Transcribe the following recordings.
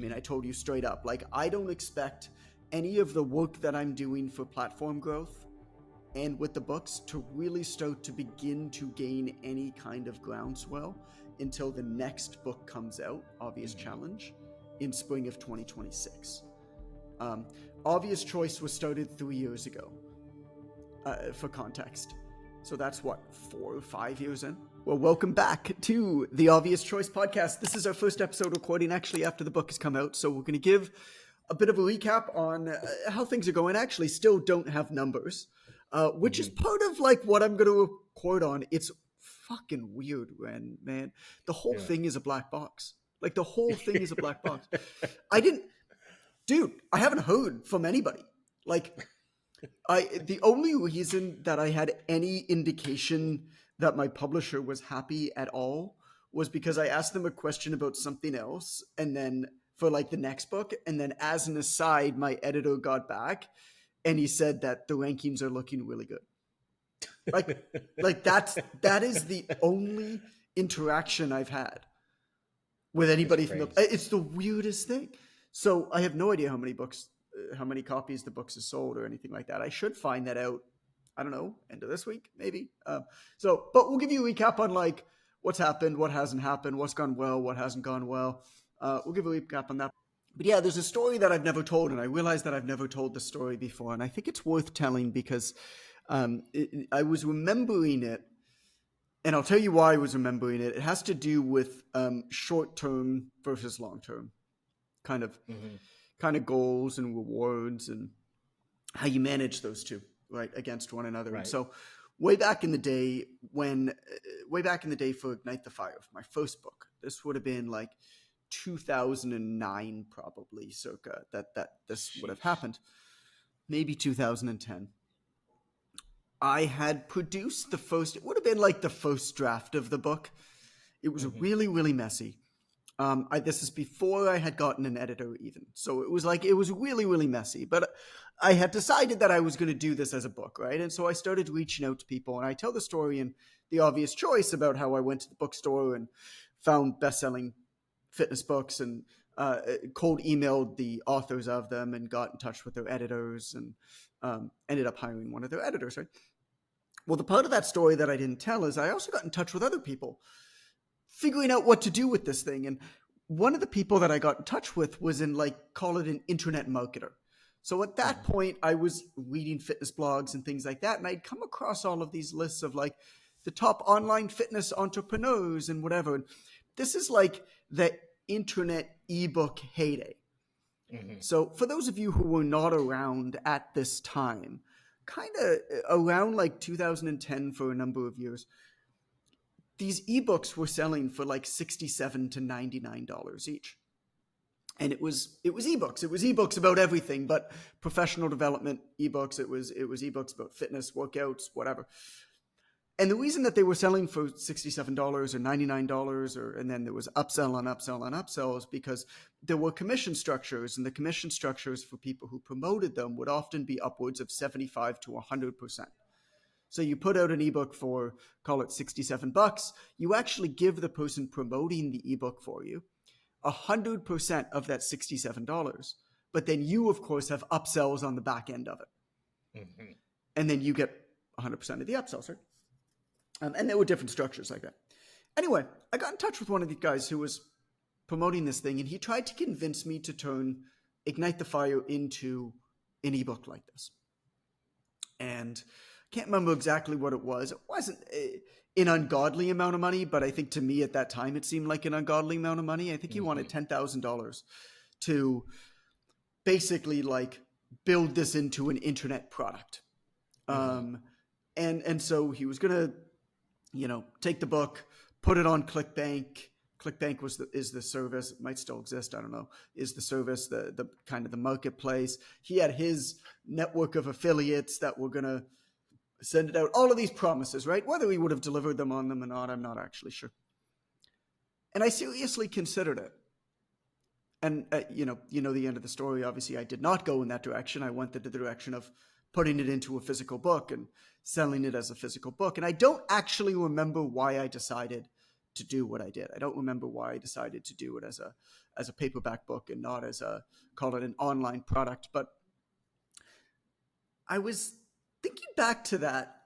mean, I told you straight up, like, I don't expect any of the work that I'm doing for platform growth and with the books to really start to begin to gain any kind of groundswell until the next book comes out, Obvious Challenge, in spring of 2026. Obvious Choice was started 3 years ago, for context. So that's what, 4 or 5 years in? Well, welcome back to the Obvious Choice podcast. This is our first episode recording actually after the book has come out. So we're going to give a bit of a recap on how things are going. Actually, still don't have numbers, which is part of like what I'm going to record on. It's fucking weird, man. The whole thing is a black box. Like the whole thing is a black box. I haven't heard from anybody. Like the only reason that I had any indication that my publisher was happy at all was because I asked them a question about something else, and then for like the next book, and then as an aside, my editor got back and he said that the rankings are looking really good. Like that is the only interaction I've had with anybody from it's the weirdest thing. So I have no idea how many copies the books have sold or anything like that. I should find that out. I don't know, end of this week, maybe. But we'll give you a recap on like what's happened, what hasn't happened, what's gone well, what hasn't gone well. We'll give a recap on that. But yeah, there's a story that I've never told, and I realized that I've never told the story before, and I think it's worth telling because I was remembering it, and I'll tell you why I was remembering it. It has to do with short-term versus long-term kind of goals and rewards and how you manage those two, right, against one another. Right. And so way back in the day for Ignite the Fire, for my first book, this would have been like 2009 probably, circa, that this would have happened. Maybe 2010. I had produced it would have been like the first draft of the book. It was really, really messy. This is before I had gotten an editor even. So it was really, really messy. But I had decided that I was going to do this as a book, right? And so I started reaching out to people. And I tell the story in The Obvious Choice about how I went to the bookstore and found best-selling fitness books and cold emailed the authors of them and got in touch with their editors and ended up hiring one of their editors, right? Well, the part of that story that I didn't tell is I also got in touch with other people figuring out what to do with this thing. And one of the people that I got in touch with was call it an internet marketer. So at that point, I was reading fitness blogs and things like that. And I'd come across all of these lists of like the top online fitness entrepreneurs and whatever. And this is like the internet ebook heyday. So for those of you who were not around at this time, kind of around like 2010 for a number of years, these ebooks were selling for like $67 to $99 each. And it was ebooks. It was ebooks about everything, but professional development ebooks. It was ebooks about fitness, workouts, whatever. And the reason that they were selling for $67 or $99, and then there was upsell on upsell on upsells, because there were commission structures, and the commission structures for people who promoted them would often be upwards of 75 to 100%. So you put out an ebook for, call it $67. You actually give the person promoting the ebook for you 100% of that $67. But then you, of course, have upsells on the back end of it. And then you get 100% of the upsells, right? And there were different structures like that. Anyway, I got in touch with one of the guys who was promoting this thing, and he tried to convince me to turn Ignite the Fire into an ebook like this. And I can't remember exactly what it was. It wasn't an ungodly amount of money, but I think to me at that time it seemed like an ungodly amount of money. I think he wanted $10,000 to basically like build this into an internet product. And so he was going to, take the book, put it on ClickBank. ClickBank is the service. It might still exist. I don't know. Is the service, the kind of the marketplace. He had his network of affiliates that were going to send it out. All of these promises, right? Whether he would have delivered them on them or not, I'm not actually sure. And I seriously considered it. And, the end of the story. Obviously, I did not go in that direction. I went in the direction of putting it into a physical book and selling it as a physical book. And I don't actually remember why I decided to do what I did. I don't remember why I decided to do it as a paperback book and not as a, call it an online product. But I was thinking back to that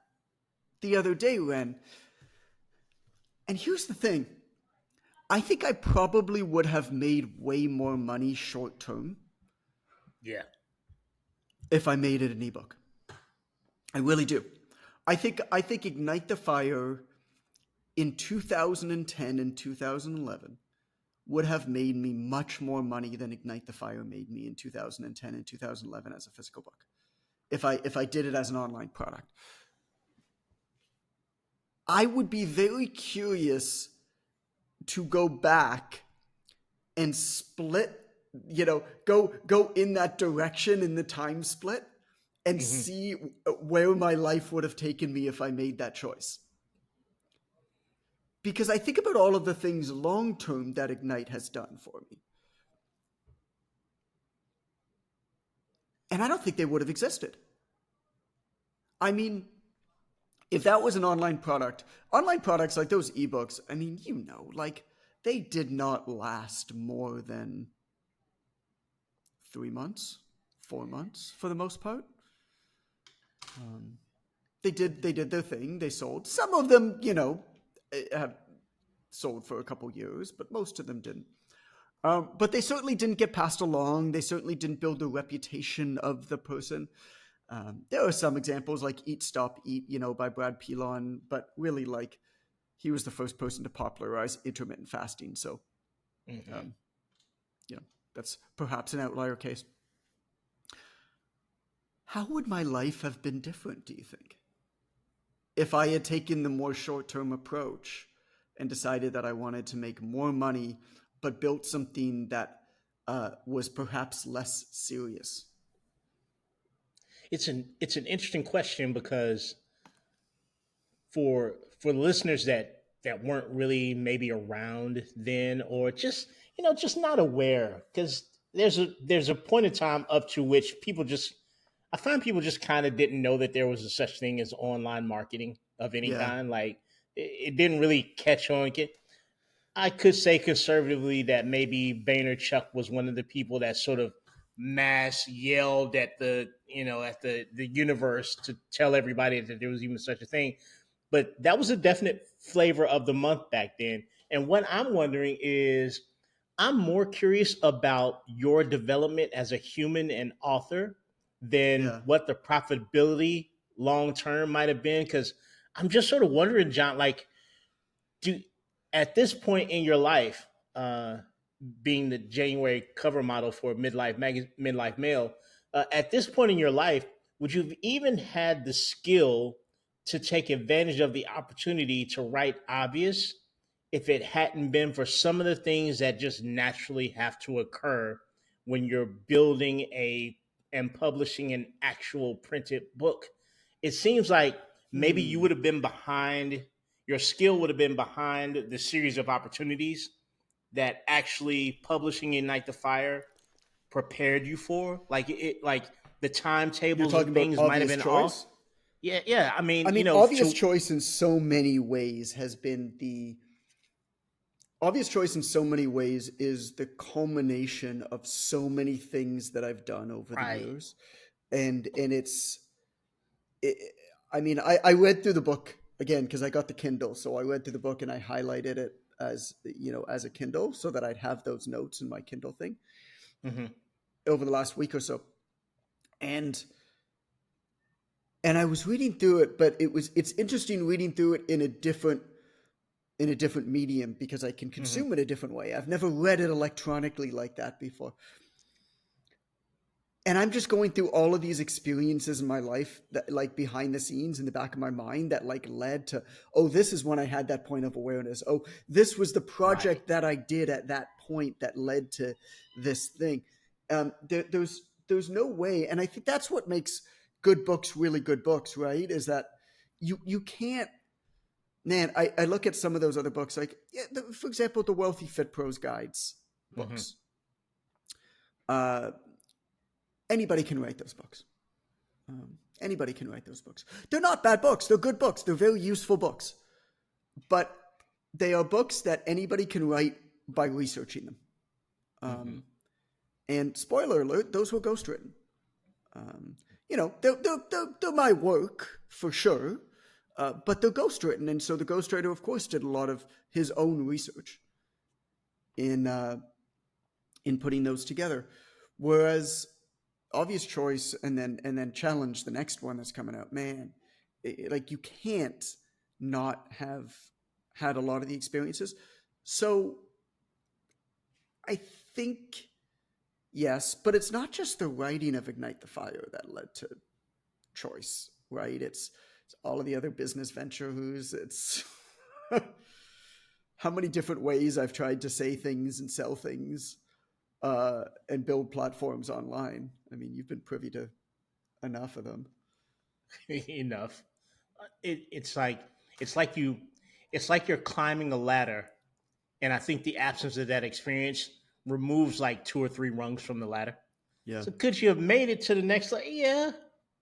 the other day, Ren, and here's the thing. I think I probably would have made way more money short term Yeah. if I made it an ebook. I really do. I think Ignite the Fire in 2010 and 2011 would have made me much more money than Ignite the Fire made me in 2010 and 2011 as a physical book. If I did it as an online product. I would be very curious to go back and split, go in that direction in the time split and see where my life would have taken me if I made that choice. Because I think about all of the things long term that Ignite has done for me. And I don't think they would have existed. I mean, if that was an online products like those ebooks, I mean, like they did not last more than 3 months, 4 months for the most part. They did their thing. They sold. Some of them, have sold for a couple years, but most of them didn't. But they certainly didn't get passed along. They certainly didn't build the reputation of the person. There are some examples like Eat, Stop, Eat, by Brad Pilon, but really, like, he was the first person to popularize intermittent fasting. So, that's perhaps an outlier case. How would my life have been different, do you think? If I had taken the more short-term approach and decided that I wanted to make more money, but built something that was perhaps less serious? It's an interesting question because for the listeners that weren't really maybe around then, or just just not aware, because there's a point in time up to which I find people just kind of didn't know that there was a such thing as online marketing of any Yeah. kind. Like it didn't really catch on. I could say conservatively that maybe Vaynerchuk was one of the people that sort of mass yelled at the universe to tell everybody that there was even such a thing. But that was a definite flavor of the month back then. And what I'm wondering is, I'm more curious about your development as a human and author than Yeah. what the profitability long term might have been. Because I'm just sort of wondering, John, like, do at this point in your life, being the January cover model for Midlife Mail, at this point in your life, would you have even had the skill to take advantage of the opportunity to write obvious if it hadn't been for some of the things that just naturally have to occur when you're building a and publishing an actual printed book? It seems like maybe you would have been behind, your skill would have been behind the series of opportunities that actually publishing Ignite the Fire prepared you for. Like the You're timetables of talking about things might have obvious been off. choice? Yeah, yeah. I I mean, mean, obvious choice in so many ways has been the obvious choice in so many ways is the culmination of so many things that I've done over the right. years. And it, I mean, I read through the book again because I got the Kindle. So I read through the book and I highlighted it as a Kindle so that I'd have those notes in my Kindle thing Mm-hmm. over the last week or so. And I was reading through it, but it's interesting reading through it in a different medium because I can Mm-hmm. consume it a different way. I've never read it electronically like that before. And I'm just going through all of these experiences in my life that, like, behind the scenes in the back of my mind that, like, led to, oh, this is when I had that point of awareness. Oh, this was the Right. project that I did at that point that led to this thing. There's no way. And I think that's what makes good books really good books, right? Is that you can't, man, I look at some of those other books, like, for example, the Wealthy Fit Pros Guides Mm-hmm. books. Anybody can write those books. Anybody can write those books. They're not bad books. They're good books. They're very useful books. But they are books that anybody can write by researching them. Mm-hmm. And spoiler alert, those were ghostwritten. They're my work for sure, but they're ghostwritten, and so the ghostwriter, of course, did a lot of his own research in putting those together. Whereas Obvious Choice and then Challenge, the next one that's coming out, man, like you can't not have had a lot of the experiences. So I think yes, but it's not just the writing of Ignite the Fire that led to Choice, right? It's all of the other business ventures. It's how many different ways I've tried to say things and sell things and build platforms online. I mean, you've been privy to enough of them. Enough. It's like it's like you it's like you're climbing a ladder, and I think the absence of that experience removes like two or three rungs from the ladder. Yeah. So could you have made it to the next level? Yeah,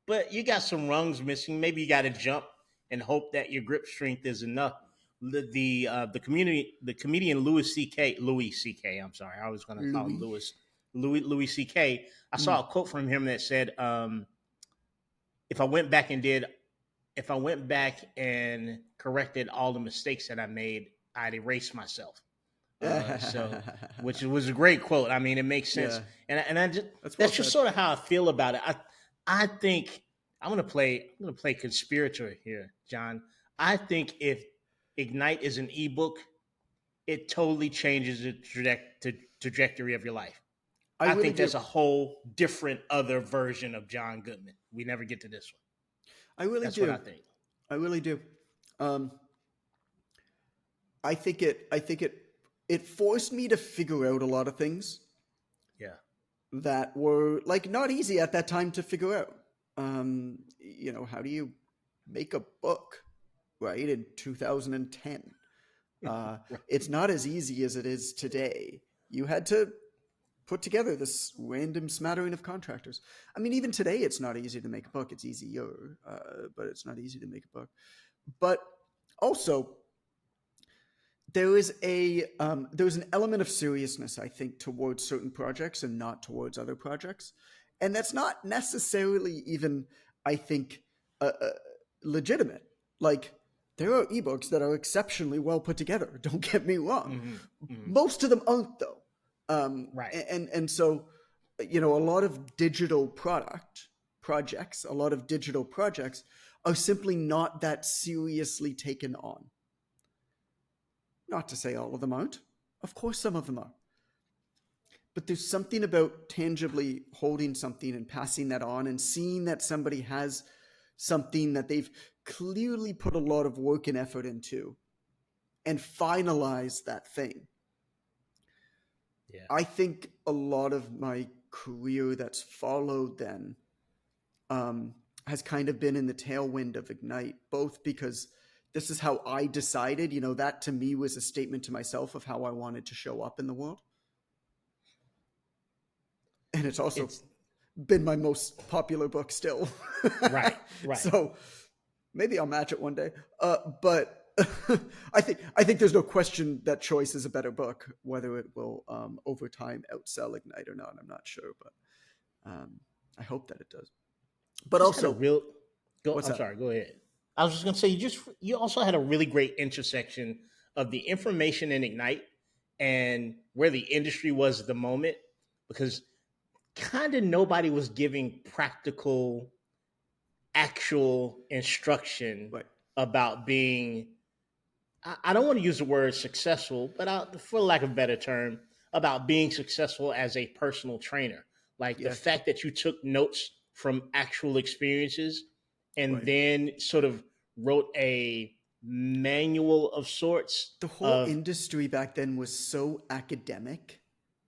but you got some rungs missing. Maybe you got to jump and hope that your grip strength is enough. The comedian Louis C.K. I'm sorry, I was going to call him Louis. Louis C.K. I Mm. saw a quote from him that said, "If I went back and did, if I went back and corrected all the mistakes that I made, I'd erase myself." So, which was a great quote. I mean, it makes sense, Yeah. and I just Well that's just said. sort of how I feel about it. I think I'm gonna play conspirator here, John. I think if Ignite is an ebook, it totally changes the trajectory of your life. I I really think do. there's a whole different other version of John Goodman. We never get to this one. I really That's what I do. think. I really do. Um, I think it forced me to figure out a lot of things Yeah. that were like not easy at that time to figure out. How do you make a book, right, in 2010? It's not as easy as it is today. You had to put together this random smattering of contractors. I mean, even today, it's not easy to make a book. It's easier, but it's not easy to make a book. But also, there's an element of seriousness, I think, towards certain projects and not towards other projects, and that's not necessarily even, I think, legitimate. Like there are ebooks that are exceptionally well put together. Don't get me wrong. Mm-hmm. Mm-hmm. Most of them aren't though, Right. and so a lot of digital projects, a lot of digital projects are simply not that seriously taken on. Not to say all of them aren't. Of course, some of them are. But there's something about tangibly holding something and passing that on and seeing that somebody has something that they've clearly put a lot of work and effort into and finalize that thing. Yeah. I think a lot of my career that's followed then has kind of been in the tailwind of Ignite, both because this is how I decided, that to me was a statement to myself of how I wanted to show up in the world. And it's also It's been my most popular book still. right. Right. So maybe I'll match it one day. But I think there's no question that Choice is a better book. Whether it will over time outsell Ignite or not, I'm not sure, but I hope that it does. But Just had a also, real go what's I'm that? sorry, go ahead. I was just gonna say you also had a really great intersection of the information in Ignite and where the industry was at the moment, because kind of nobody was giving practical actual instruction Right. about being, I don't want to use the word successful, but for lack of a better term, about being successful as a personal trainer. Like the Yeah. fact that you took notes from actual experiences and Right. then sort of wrote a manual of sorts The whole of, industry back then was so academic.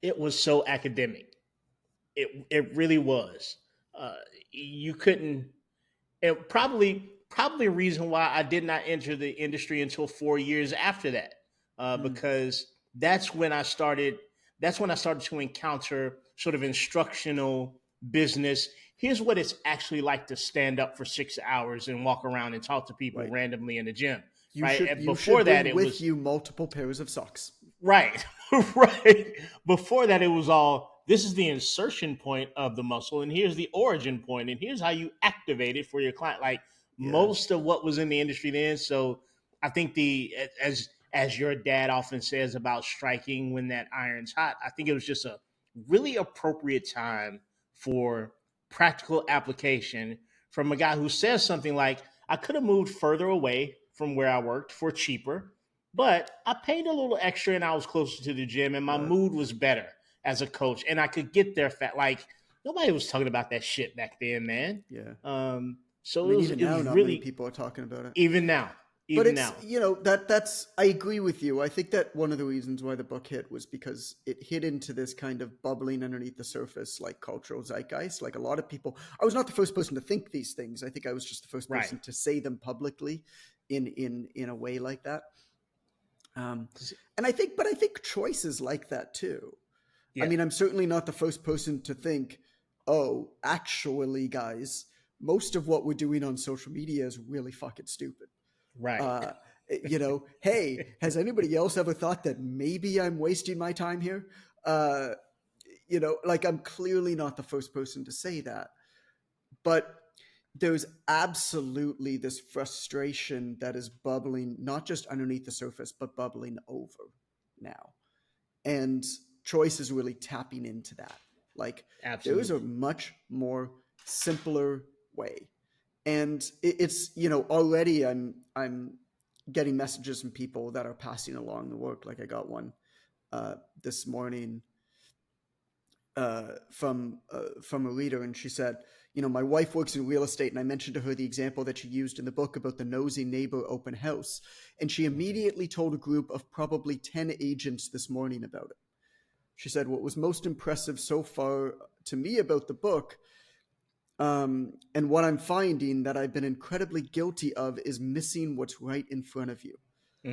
it was so academic. It really was. Uh, you couldn't, and probably a reason why I did not enter the industry until 4 years after that, Mm, because that's when I started. That's when I started to encounter sort of instructional business. Here's what it's actually like to stand up for 6 hours and walk around and talk to people right. randomly in the gym. right? And You before should that, bring it with was you multiple pairs of socks. right, right. Before that, it was all this is the insertion point of the muscle, and here's the origin point, and here's how you activate it for your client. Like Yeah. most of what was in the industry then. So I think the as your dad often says about striking when that iron's hot, I think it was just a really appropriate time for practical application from a guy who says something like, I could have moved further away from where I worked for cheaper, but I paid a little extra and I was closer to the gym and my Right. mood was better as a coach and I could get there fat. Like nobody was talking about that shit back then, man. Yeah. I So mean, even it was now, not many really people are talking about it. even now, But even it's, now. that's I agree with you. I think that one of the reasons why the book hit was because it hit into this kind of bubbling underneath the surface, like cultural zeitgeist. Like a lot of people, I was not the first person to think these things. I think I was just the first Right. person to say them publicly in a way like that. And I think choice is like that too. I Yeah. mean, I'm certainly not the first person to think, oh, actually, guys, most of what we're doing on social media is really fucking stupid. Right. Uh, hey, has anybody else ever thought that maybe I'm wasting my time here? Uh, like I'm clearly not the first person to say that, but there's absolutely this frustration that is bubbling, not just underneath the surface, but bubbling over now. And choice is really tapping into that. Like there is a Absolutely. much more simpler way. And it's, already I'm getting messages from people that are passing along the work. Like I got one this morning from a reader, and she said, my wife works in real estate, and I mentioned to her the example that you used in the book about the nosy neighbor open house, and she Mhm. immediately told a group of probably 10 agents this morning about it. She said, what was most impressive so far to me about the book, and what I'm finding that I've been incredibly guilty of, is missing what's right in front of you.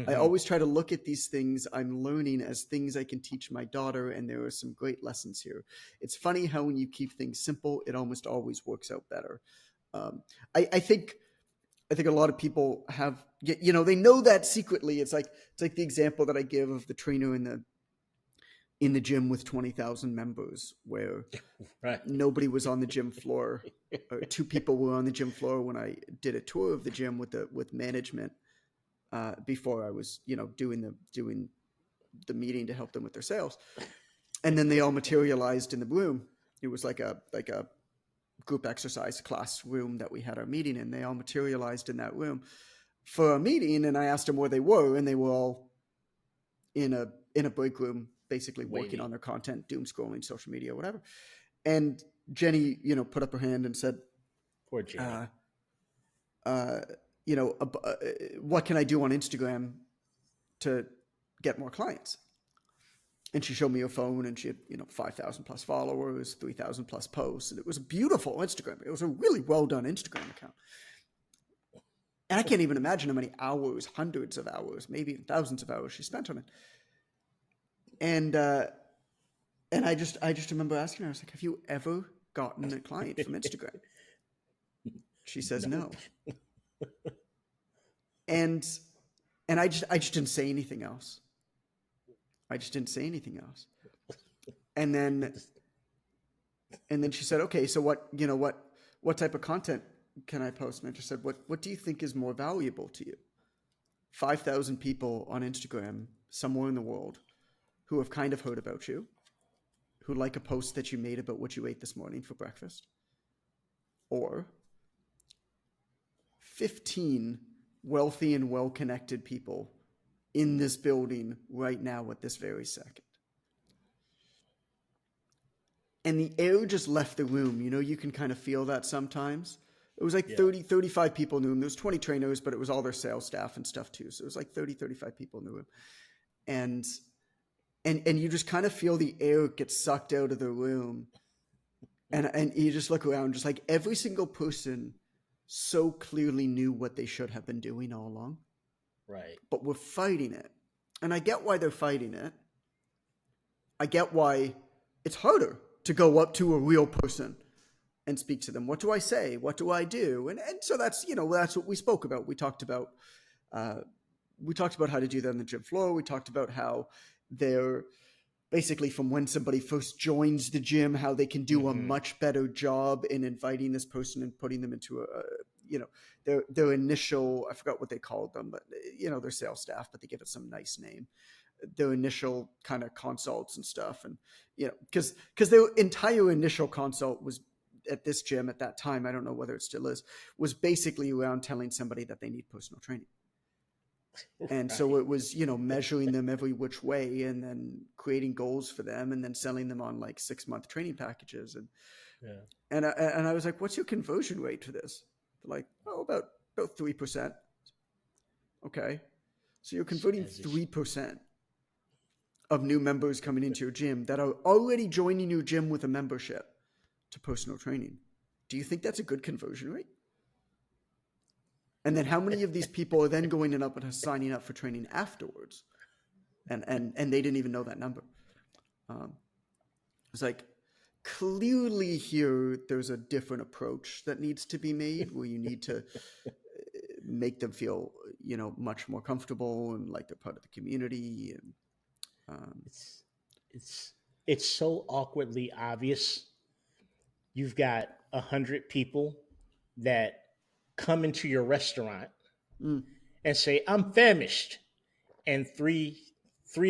I Mhm. always try to look at these things I'm learning as things I can teach my daughter, and there are some great lessons here. It's funny how when you keep things simple, it almost always works out better. Um, I think a lot of people have, they know that secretly. It's like the example that I give of the trainer in the gym with 20,000 members, where Right. nobody was on the gym floor. Or two people were on the gym floor when I did a tour of the gym with management before I was, doing the meeting to help them with their sales. And then they all materialized in the room. It was like a group exercise class room that we had our meeting in. They all materialized in that room for a meeting, and I asked them where they were, and they were all in a break room, basically working Waiting. on their content, doom scrolling, social media, whatever. And Jenny, put up her hand and said, Poor Jenny. uh, uh, what can I do on Instagram to get more clients? And she showed me her phone, and she had 5,000 plus followers, 3,000 plus posts, and it was a beautiful Instagram. It was a really well done Instagram account. And I can't even imagine how many hours, hundreds of hours, maybe even thousands of hours she spent on it. And I just remember asking her, I was like, "Have you ever gotten a client from Instagram?" She says Nope. no. And I just didn't say anything else. I just didn't say anything else. And then she said, "Okay, so what type of content can I post?" And I just said, "What do you think is more valuable to you? 5,000 people on Instagram somewhere in the world who have kind of heard about you, who like a post that you made about what you ate this morning for breakfast, or 15 wealthy and well-connected people in this building right now at this very second?" And the air just left the room. You can kind of feel that sometimes. It was like Yeah. 30, 35 people in the room. There was 20 trainers, but it was all their sales staff and stuff too. So it was like 30, 35 people in the room. And you just kind of feel the air get sucked out of the room. And you just look around, just like every single person so clearly knew what they should have been doing all along, Right. but we're fighting it. And I get why they're fighting it. I get why it's harder to go up to a real person and speak to them. What do I say? What do I do? And so that's what we spoke about. We talked about we talked about how to do that on the gym floor. We talked about how they're basically from when somebody first joins the gym, how they can do a much better job in inviting this person and putting them into their initial, I forgot what they called them, but their sales staff, but they give it some nice name. Their initial kind of consults and stuff. And, because their entire initial consult was at this gym at that time, I don't know whether it still is, was basically around telling somebody that they need personal training. And Right. so it was, measuring them every which way and then creating goals for them and then selling them on like 6-month training packages. And, Yeah. and I was like, what's your conversion rate to this? They're like, oh, about 3%. Okay. So you're converting 3% of new members coming into your gym that are already joining your gym with a membership to personal training. Do you think that's a good conversion rate? And then how many of these people are then going up and signing up for training afterwards? And they didn't even know that number. It's like, clearly here there's a different approach that needs to be made where you need to make them feel, much more comfortable and like they're part of the community. And it's so awkwardly obvious. You've got 100 people that come into your restaurant and say, "I'm famished," and three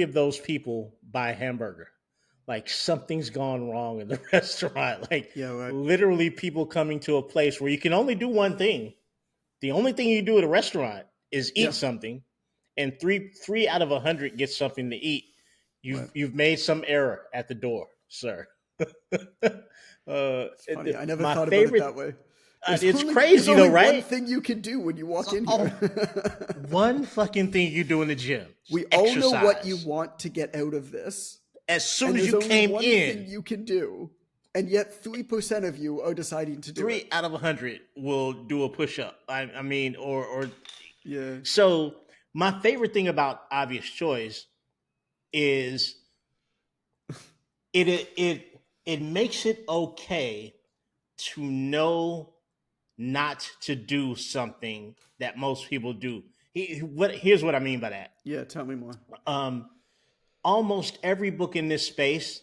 of those people buy a hamburger. Like something's gone wrong in the restaurant. Like yeah, right. literally people coming to a place where you can only do one thing. The only thing you do at a restaurant is eat something, and three out of 100 get something to eat. You've made some error at the door, sir. It's funny. I never My thought about it favorite. that way. It's crazy though, right? One thing you can do when you walk in here. One fucking thing you do in the gym. We all know what you want to get out of this. As soon as you came one in, thing you can do, and yet 3% of you are deciding to do it. 3 out of 100 will do a push-up. I mean, or yeah. So my favorite thing about Obvious Choice is it makes it okay to know not to do something that most people do. Here's what I mean by that. Yeah, tell me more. Almost every book in this space,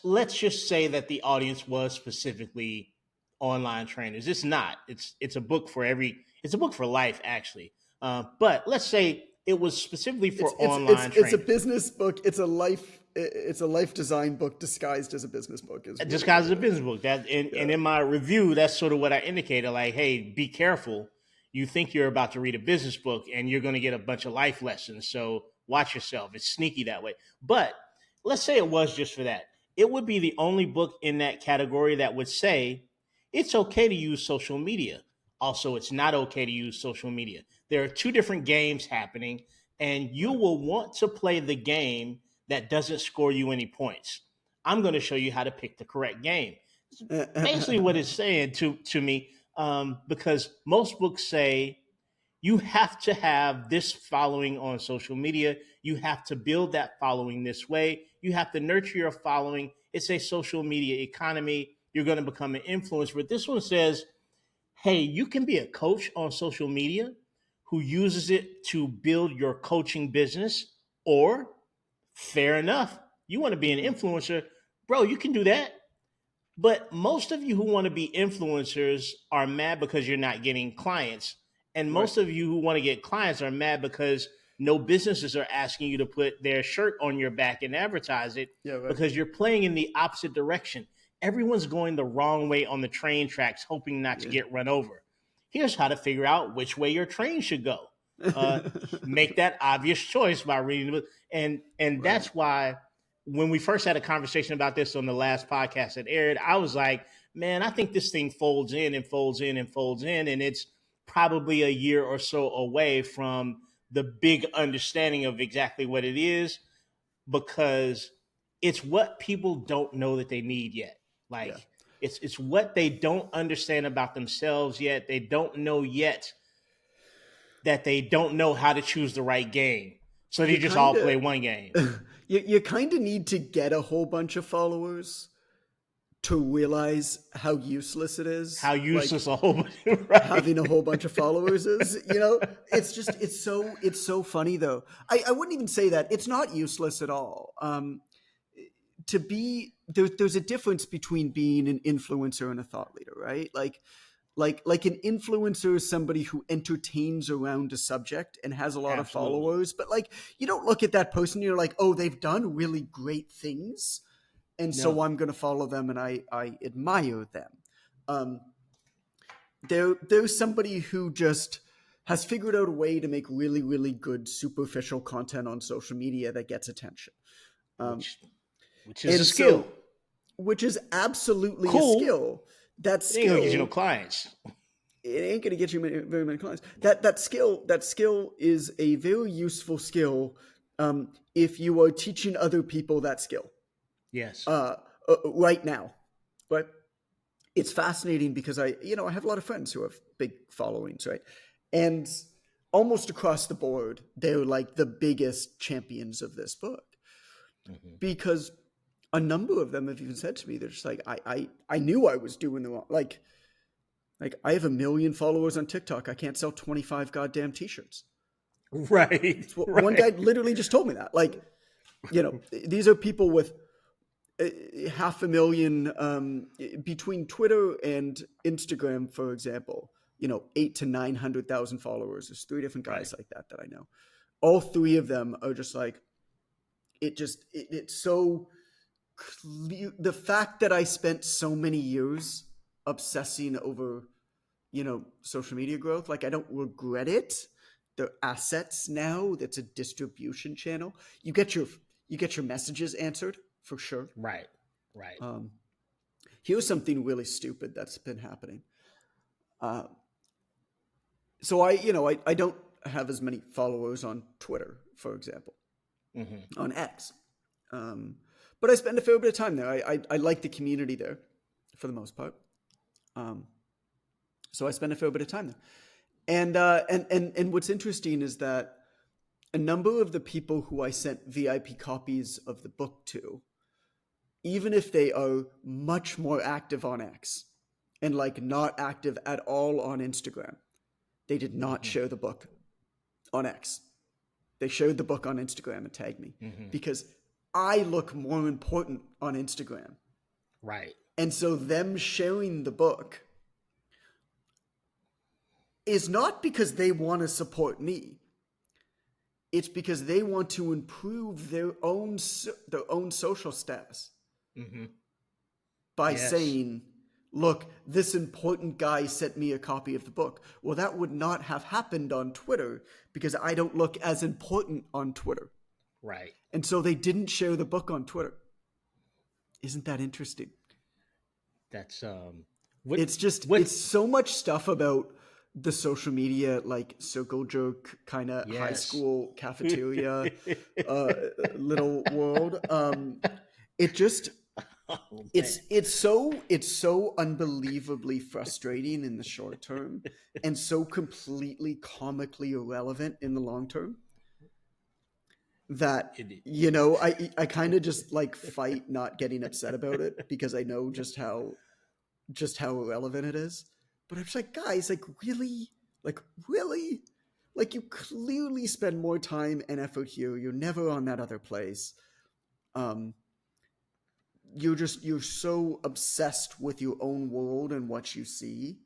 let's just say that the audience was specifically online trainers. It's not. It's a book for it's a book for life, actually. But let's say it was specifically for online trainers. It's a business book. It's a life design book disguised as a business book. Disguised as a business book. And in my review, that's sort of what I indicated. Like, hey, be careful. You think you're about to read a business book and you're going to get a bunch of life lessons. So watch yourself. It's sneaky that way. But let's say it was just for that. It would be the only book in that category that would say it's okay to use social media. Also, it's not okay to use social media. There are two different games happening, and you will want to play the game that doesn't score you any points. I'm going to show you how to pick the correct game. Basically what it's saying to me, because most books say you have to have this following on social media. You have to build that following this way. You have to nurture your following. It's a social media economy. You're going to become an influencer. But this one says, hey, you can be a coach on social media who uses it to build your coaching business, or fair enough, you want to be an influencer, bro, you can do that. But most of you who want to be influencers are mad because you're not getting clients. And most of you who want to get clients are mad because no businesses are asking you to put their shirt on your back and advertise it, because you're playing in the opposite direction. Everyone's going the wrong way on the train tracks, hoping not to get run over. Here's how to figure out which way your train should go. Make that obvious choice by reading the book. And that's why when we first had a conversation about this on the last podcast that aired, I was like, man, I think this thing folds in and folds in and folds in. And it's probably a year or so away from the big understanding of exactly what it is, because it's what people don't know that they need yet. Like it's what they don't understand about themselves yet. They don't know yet that they don't know how to choose the right game. So they just all play one game. You kind of need to get a whole bunch of followers to realize how useless it is. How Like useless a whole bunch, right? having a whole bunch of followers is, you know, it's so funny though. I wouldn't even say that it's not useless at all. To be there's a difference between being an influencer and a thought leader, right? Like an influencer is somebody who entertains around a subject and has a lot of Absolutely. followers, but like you don't look at that person and you're like, oh, they've done really great things, and so No. I'm going to follow them and I admire them. Um, there's somebody who just has figured out a way to make really really good superficial content on social media that gets attention. Um, Which which is a and skill. so, which is absolutely a Cool. skill. That It ain't gonna get you no skill, clients. it ain't going to get you very many clients. That skill is a very useful skill if you are teaching other people that skill Yes. uh, right now. But it's fascinating because I have a lot of friends who have big followings, right? And almost across the board, they're like the biggest champions of this book Hmm. because a number of them have even said to me, they're just like, I knew I was doing the wrong, like I have 1 million followers on TikTok. I can't sell 25 goddamn t-shirts. Right. It's what one guy Right. literally just told me that. Like, these are people with 500,000 between Twitter and Instagram, for example. 8 to 900,000 followers. There's three different Right. guys like that I know. All three of them are just like it's so clear. The fact that I spent so many years obsessing over social media growth, like I don't regret it. They're assets now. That's a distribution channel. You get your messages answered for sure. Right. Right. um, Here's something really stupid that's been happening. uh, so I don't have as many followers on Twitter, for example, Hmm. on X. um, but I spend a fair bit of time there. I like the community there for the most part. um, so I spend a fair bit of time there. And what's interesting is that a number of the people who I sent VIP copies of the book to, even if they are much more active on X and like not active at all on Instagram, they did not Hmm. share the book on X. They shared the book on Instagram and tagged me Hmm. because I look more important on Instagram. Right. And so them sharing the book is not because they want to support me. It's because they want to improve their own social status Hmm. by Yes. saying, look, this important guy sent me a copy of the book. Well, that would not have happened on Twitter because I don't look as important on Twitter. Right. And so they didn't share the book on Twitter. Isn't that interesting? That's what It's what so much stuff about the social media, like circle jerk kind of high yes. school cafeteria uh, little world. It just Oh man. it's so unbelievably frustrating in the short term and so completely comically irrelevant in the long term that It, I kind of just like fight not getting upset about it because I know just how irrelevant it is. But I'm just like, guys, like really, like you clearly spend more time and effort here. You're never on that other place. Um, you're so obsessed with your own world and what you see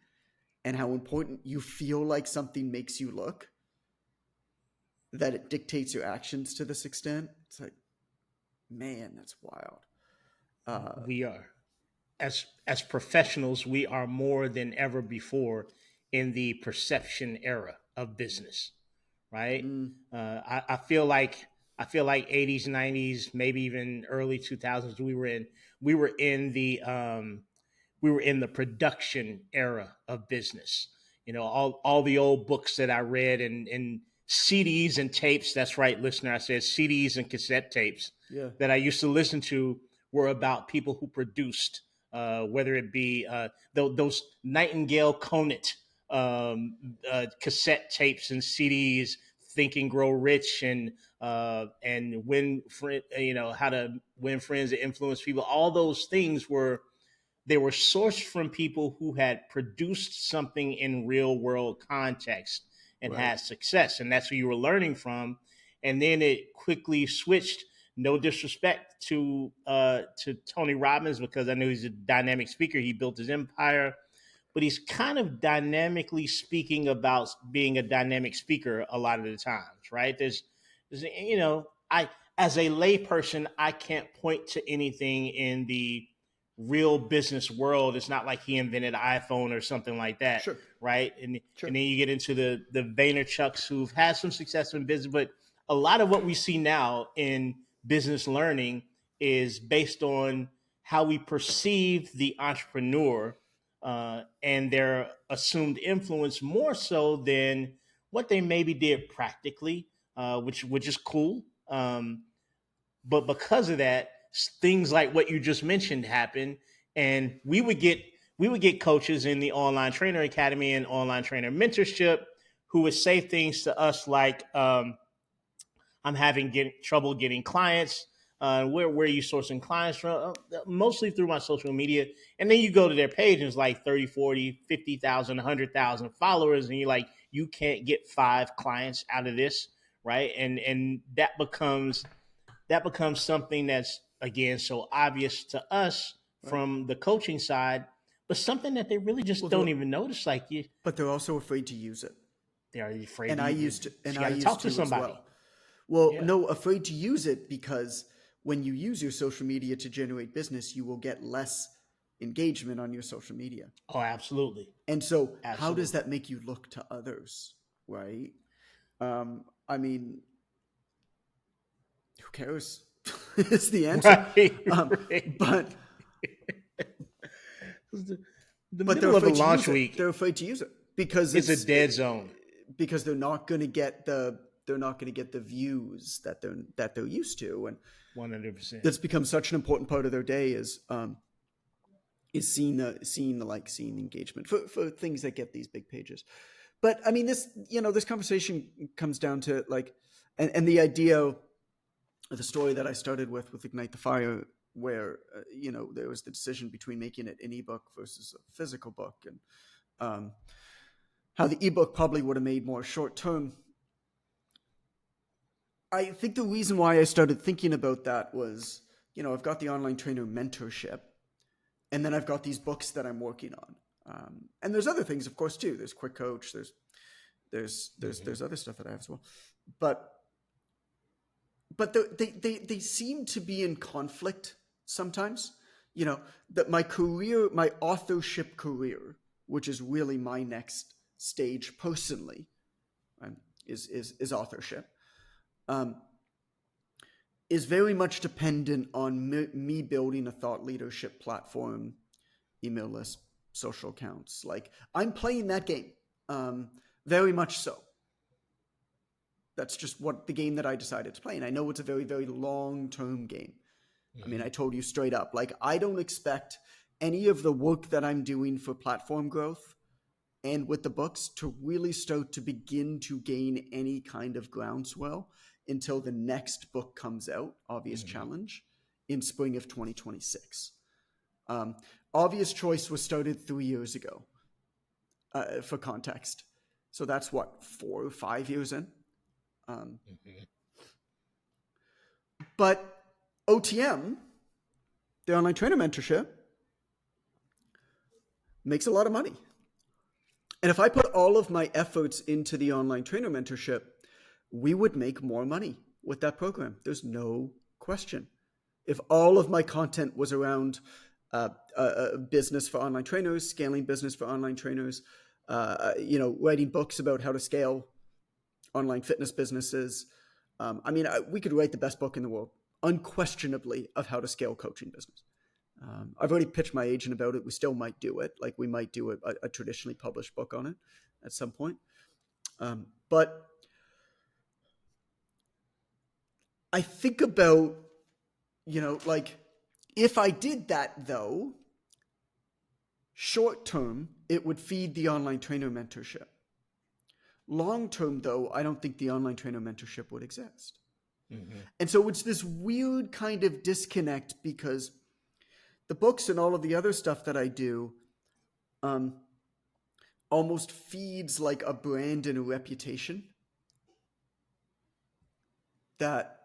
and how important you feel like something makes you look that it dictates your actions to this extent. It's like, man, that's wild. Uh, we are as professionals, we are more than ever before in the perception era of business, right? mm, I feel like 80s, 90s, maybe even early 2000s. We were in the we were in the production era of business. All the old books that I read and CDs and tapes. That's right, listener. I said CDs and cassette tapes yeah, that I used to listen to were about people who produced, whether it be those Nightingale Conant cassette tapes and CDs, Think and Grow Rich and win friend, how to win friends and influence people. All those things were they were sourced from people who had produced something in real world context and Right. had success. And that's who you were learning from. And then it quickly switched. No disrespect to Tony Robbins, because I know he's a dynamic speaker. He built his empire, but he's kind of dynamically speaking about being a dynamic speaker a lot of the times, right? I as a layperson, I can't point to anything in the real business world. It's not like he invented iPhone or something like that, Sure. right? And Sure. and then you get into the Vaynerchucks who've had some success in business, but a lot of what we see now in business learning is based on how we perceive the entrepreneur and their assumed influence more so than what they maybe did practically, which is cool. But because of that, things like what you just mentioned happen, and we would get coaches in the online trainer academy and online trainer mentorship who would say things to us like, I'm having trouble getting clients. Where are you sourcing clients from? Mostly through my social media. And then you go to their page and it's like 30, 40, 50,000, 100,000 followers. And you're like, you can't get 5 clients out of this. Right. And that becomes something that's, again, so obvious to us Right. from the coaching side, but something that they really just don't even notice. Like, but they're also afraid to use it. they are afraid And to, I you used to, and I got to talk used to to as somebody. well. Well, Yeah. no, afraid to use it because when you use your social media to generate business, you will get less engagement on your social media. Oh, absolutely. And so, how does Absolutely. that make you look to others, right? I mean, who cares? It's the answer. Right. Right. But The but they're middle of a afraid to launch use it. week They're afraid to use it because is a dead zone. because they're not going to get the views that they're used to, and 100%. that's become such an important part of their day is seeing the engagement for things that get these big pages. But I mean, this conversation comes down to like, and the idea of the story that I started with Ignite the Fire, where there was the decision between making it an ebook versus a physical book, and how the ebook probably would have made more short term. I think the reason why I started thinking about that was, I've got the online trainer mentorship, and then I've got these books that I'm working on, and there's other things, of course, too. There's Quick Coach. There's other stuff that I have as well, but they seem to be in conflict sometimes. That my authorship career, which is really my next stage personally, is authorship. Is very much dependent on me building a thought leadership platform, email list, social accounts. Like, I'm playing that game, very much so. That's just what the game that I decided to play. And I know it's a very, very long-term game. I mean, I told you straight up, like, I don't expect any of the work that I'm doing for platform growth and with the books to really start to begin to gain any kind of groundswell until the next book comes out, Obvious Challenge, in spring of 2026. Obvious Choice was started 3 years ago, for context. So that's what, 4 or 5 years in? But OTM, the online trainer mentorship, makes a lot of money. And if I put all of my efforts into the online trainer mentorship, we would make more money with that program. There's no question. If all of my content was around business for online trainers, scaling business for online trainers, writing books about how to scale online fitness businesses. We could write the best book in the world, unquestionably, of how to scale coaching business. I've already pitched my agent about it. We still might do it. Like, we might do a traditionally published book on it at some point. But I think about, if I did that, though, short term, it would feed the online trainer mentorship. Long term, though, I don't think the online trainer mentorship would exist. And so it's this weird kind of disconnect, because the books and all of the other stuff that I do um, almost feeds like a brand and a reputation that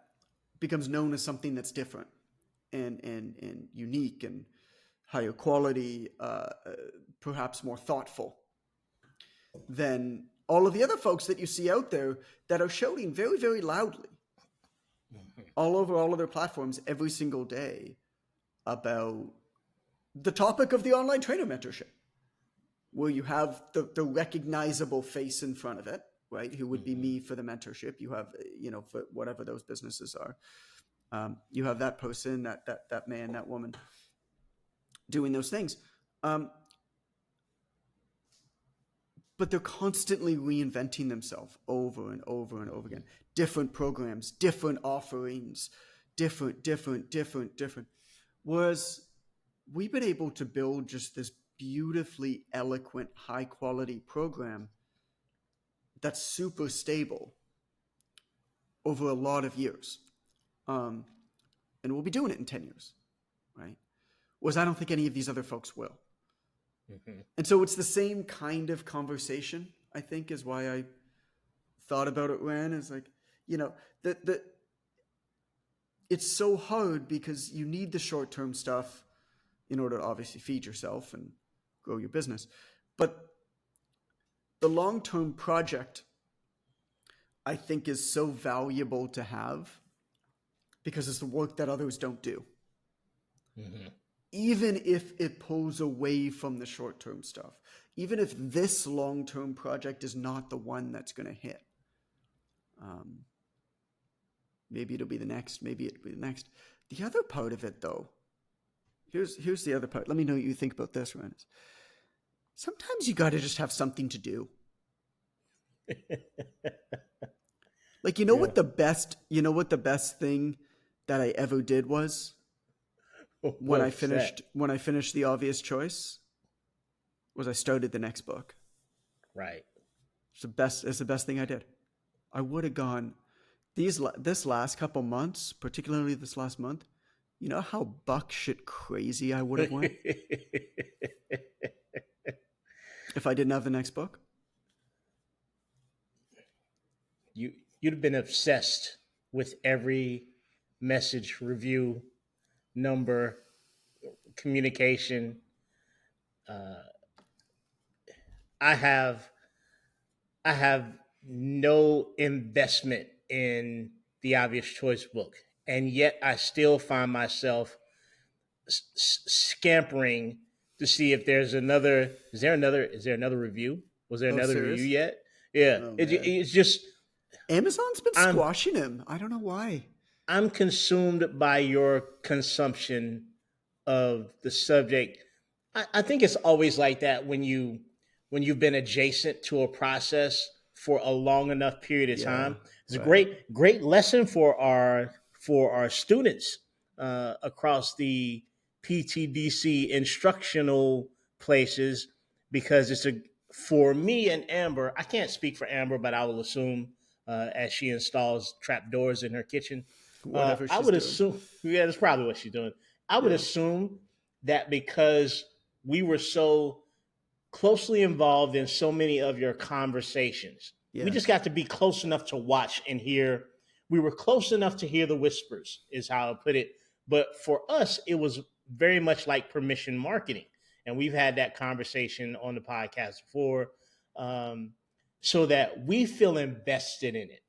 becomes known as something that's different and unique and higher quality, perhaps more thoughtful than all of the other folks that you see out there that are shouting very, very loudly all over all of their platforms every single day about the topic of the online trainer mentorship, where you have the recognizable face in front of it, right? Who would be me for the mentorship. You have, for whatever those businesses are. You have that person, that man, that woman doing those things. But they're constantly reinventing themselves over and over and over again. Different programs, different offerings, different. Whereas we've been able to build just this beautifully eloquent, high quality program that's super stable over a lot of years. And we'll be doing it in 10 years, right? Whereas I don't think any of these other folks will. Mm-hmm. And so it's the same kind of conversation, I think, is why I thought about it, Ran, is like, it's so hard because you need the short-term stuff in order to obviously feed yourself and grow your business. But the long-term project, I think, is so valuable to have because it's the work that others don't do. Mm-hmm. Even if it pulls away from the short-term stuff, even if this long-term project is not the one that's going to hit. Maybe it'll be the next, maybe it'll be the next. The other part of it, though, here's the other part. Let me know what you think about this, Ryan. Sometimes you got to just have something to do. Like, what the best thing that I ever did was? When I finished The Obvious Choice, was I started the next book. Right. It's the best thing I did. I would have gone this last couple months, particularly this last month. You know how buckshit crazy I would have went if I didn't have the next book. You'd have been obsessed with every message, review, number, communication. I have no investment in the Obvious Choice book, and yet I still find myself scampering to see if there's another. Is there another review? Was there another serious? review yet? Yeah, it's just Amazon's been squashing him. I don't know why. I'm consumed by your consumption of the subject. I think it's always like that when you've been adjacent to a process for a long enough period of time. It's a great lesson for our students across the PTDC instructional places, because for me and Amber. I can't speak for Amber, but I will assume as she installs trap doors in her kitchen. Whatever she's I would doing. assume, yeah, that's probably what she's doing. I would assume that because we were so closely involved in so many of your conversations, we just got to be close enough to watch and hear. We were close enough to hear the whispers, is how I put it. But for us, it was very much like permission marketing. And we've had that conversation on the podcast before, so that we feel invested in it,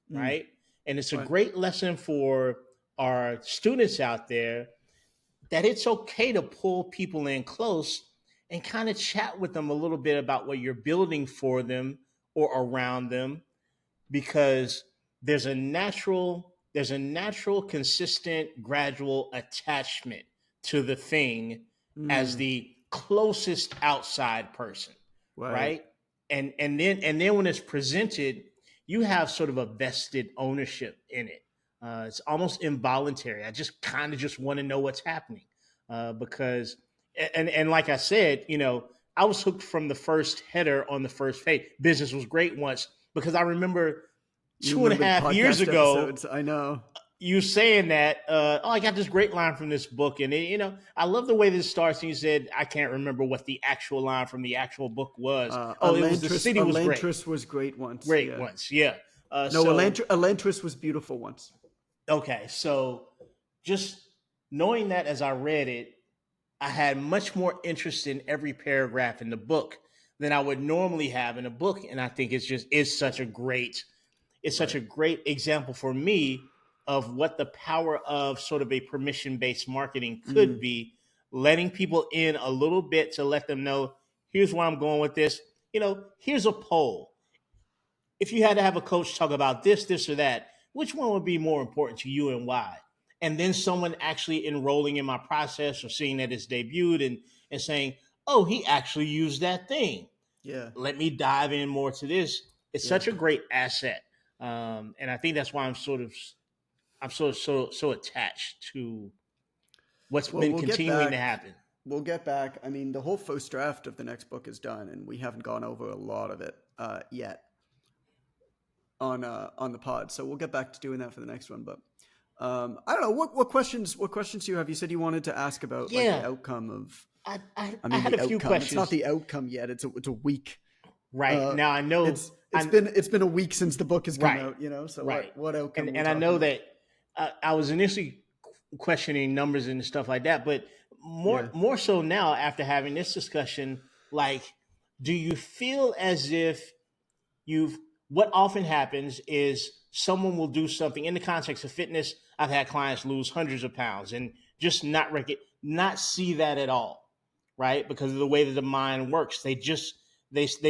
right? And it's a great lesson for our students out there that it's okay to pull people in close and kind of chat with them a little bit about what you're building for them or around them, because there's a natural, consistent, gradual attachment to the thing as the closest outside person, right? And then when it's presented, you have sort of a vested ownership in it. It's almost involuntary. I just kind of just want to know what's happening, because, and like I said, I was hooked from the first header on the first page. Business was great once, because I remember 2.5 years ago, I know you saying that, I got this great line from this book, and I love the way this starts. And you said, I can't remember what the actual line from the actual book was. Oh, it was the city was great, Elantris was great once. great Yeah. once, yeah. No, So Elantris was beautiful once. okay, so just knowing that as I read it, I had much more interest in every paragraph in the book than I would normally have in a book, and I think it's such a great it's such Right. a great example for me of what the power of sort of a permission based marketing could be, letting people in a little bit to let them know, here's where I'm going with this. Here's a poll. If you had to have a coach talk about this, or that, which one would be more important to you and why? And then someone actually enrolling in my process or seeing that it's debuted and saying, oh, he actually used that thing. Yeah. Let me dive in more to this. It's Yeah. such a great asset. And I think that's why I'm so attached to what's Well, been continuing to happen. We'll get back. I mean, the whole first draft of the next book is done, and we haven't gone over a lot of it yet on the pod. So we'll get back to doing that for the next one. But I don't know what questions do you have? You said you wanted to ask about like the Yeah, outcome of. I had The a few outcome. It's not questions. the outcome yet. It's a week. Right Uh, now, I know it's I'm been a week since the book has come right, out. So right, what outcome are we and I talking know about? that I was initially questioning numbers and stuff like that, but more Yeah. more so now after having this discussion, like, do you feel as if you've what often happens is someone will do something in the context of fitness. I've had clients lose hundreds of pounds and just not see that at all, right? Because of the way that the mind works. They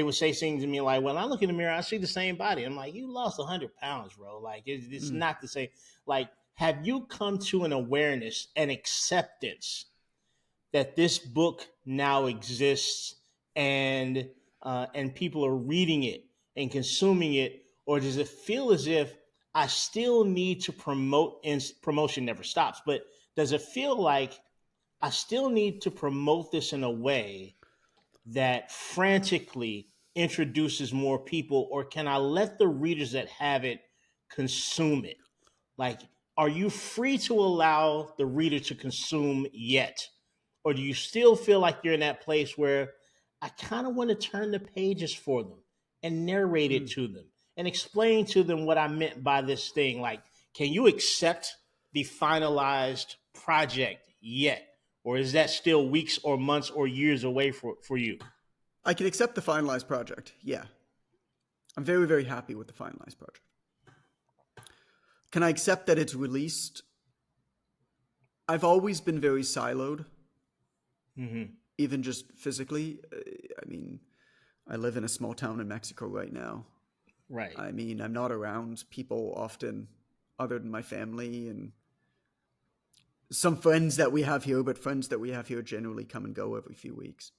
would say things to me like, "When I look in the mirror, I see the same body." I'm like, "You lost 100 pounds, bro. Like it's Mm. not the same." Like, have you come to an awareness and acceptance that this book now exists, and people are reading it and consuming it, or does it feel as if I still need to promote? And promotion never stops, but does it feel like I still need to promote this in a way that frantically introduces more people, or can I let the readers that have it consume it? Like, are you free to allow the reader to consume yet? Or do you still feel like you're in that place where I kind of want to turn the pages for them and narrate it Mm. to them and explain to them what I meant by this thing? Like, can you accept the finalized project yet? Or is that still weeks or months or years away for you? I can accept the finalized project. Yeah, I'm very very happy with the finalized project. Can I accept that it's released? I've always been very siloed, Mm-hmm. even just physically. I mean, I live in a small town in Mexico right now. Right. I mean, I'm not around people often other than my family and some friends that we have here, but friends that we have here generally come and go every few weeks.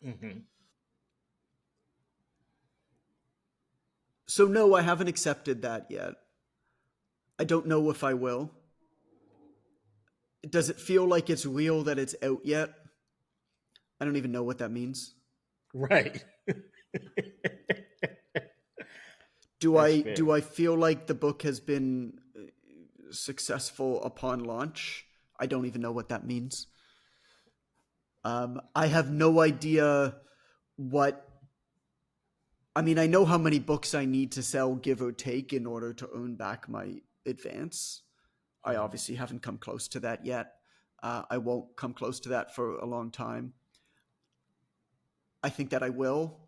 Mm-hmm. So, no, I haven't accepted that yet. I don't know if I will. Does it feel like it's real that it's out yet? I don't even know what that means. Right. That's Do fair. I feel like the book has been successful upon launch? I don't even know what that means. I have no idea what. I mean, I know how many books I need to sell, give or take, in order to earn back my advance. I Mm-hmm. obviously haven't come close to that yet. I won't come close to that for a long time. I think that I will.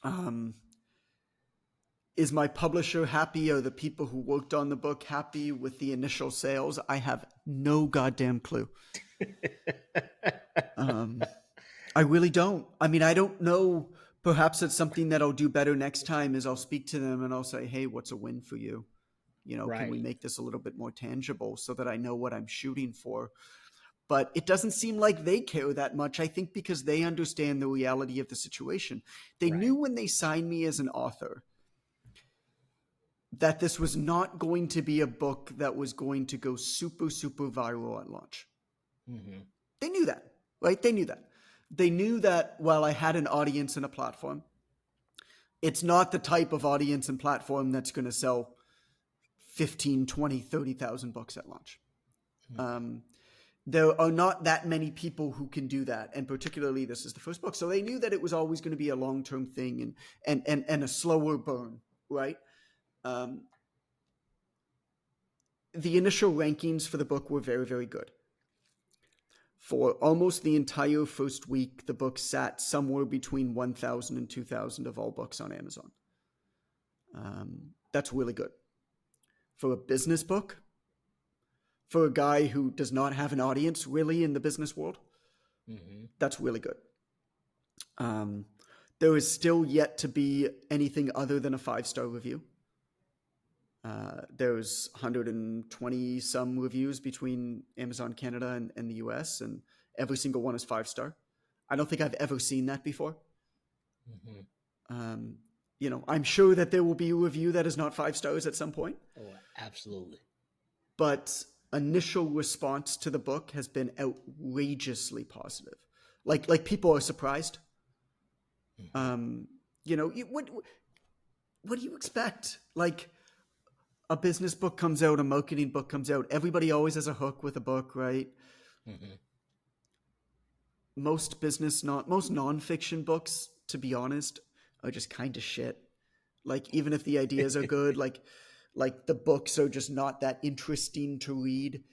Um, is my publisher happy? Are the people who worked on the book happy with the initial sales? I have no goddamn clue. Um, I really don't. I mean, I don't know. Perhaps it's something that I'll do better next time is I'll speak to them and I'll say, hey, what's a win for you? Can we Right. make this a little bit more tangible so that I know what I'm shooting for? But it doesn't seem like they care that much. I think because they understand the reality of the situation. They Right. knew when they signed me as an author that this was not going to be a book that was going to go super, super viral at launch. Mm-hmm. They knew that, right? They knew that. They knew that while I had an audience and a platform, it's not the type of audience and platform that's going to sell 15, 20, 30,000 books at launch. Mm-hmm. There are not that many people who can do that, and particularly this is the first book, so they knew that it was always going to be a long-term thing and a slower burn, right? The initial rankings for the book were very, very good. For almost the entire first week, the book sat somewhere between 1,000 and 2,000 of all books on Amazon. That's really good. For a business book, for a guy who does not have an audience really in the business world, that's really good. There is still yet to be anything other than a 5-star review. There's 120 some reviews between Amazon Canada and the US, and every single one is 5-star. I don't think I've ever seen that before. I'm sure that there will be a review that is not 5 stars at some point. Oh, absolutely. But initial response to the book has been outrageously positive. Like people are surprised. What do you expect? Like, a business book comes out, a marketing book comes out. Everybody always has a hook with a book, right? Most nonfiction books, to be honest, are just kind of shit. Like, even if the ideas are good, like the books are just not that interesting to read.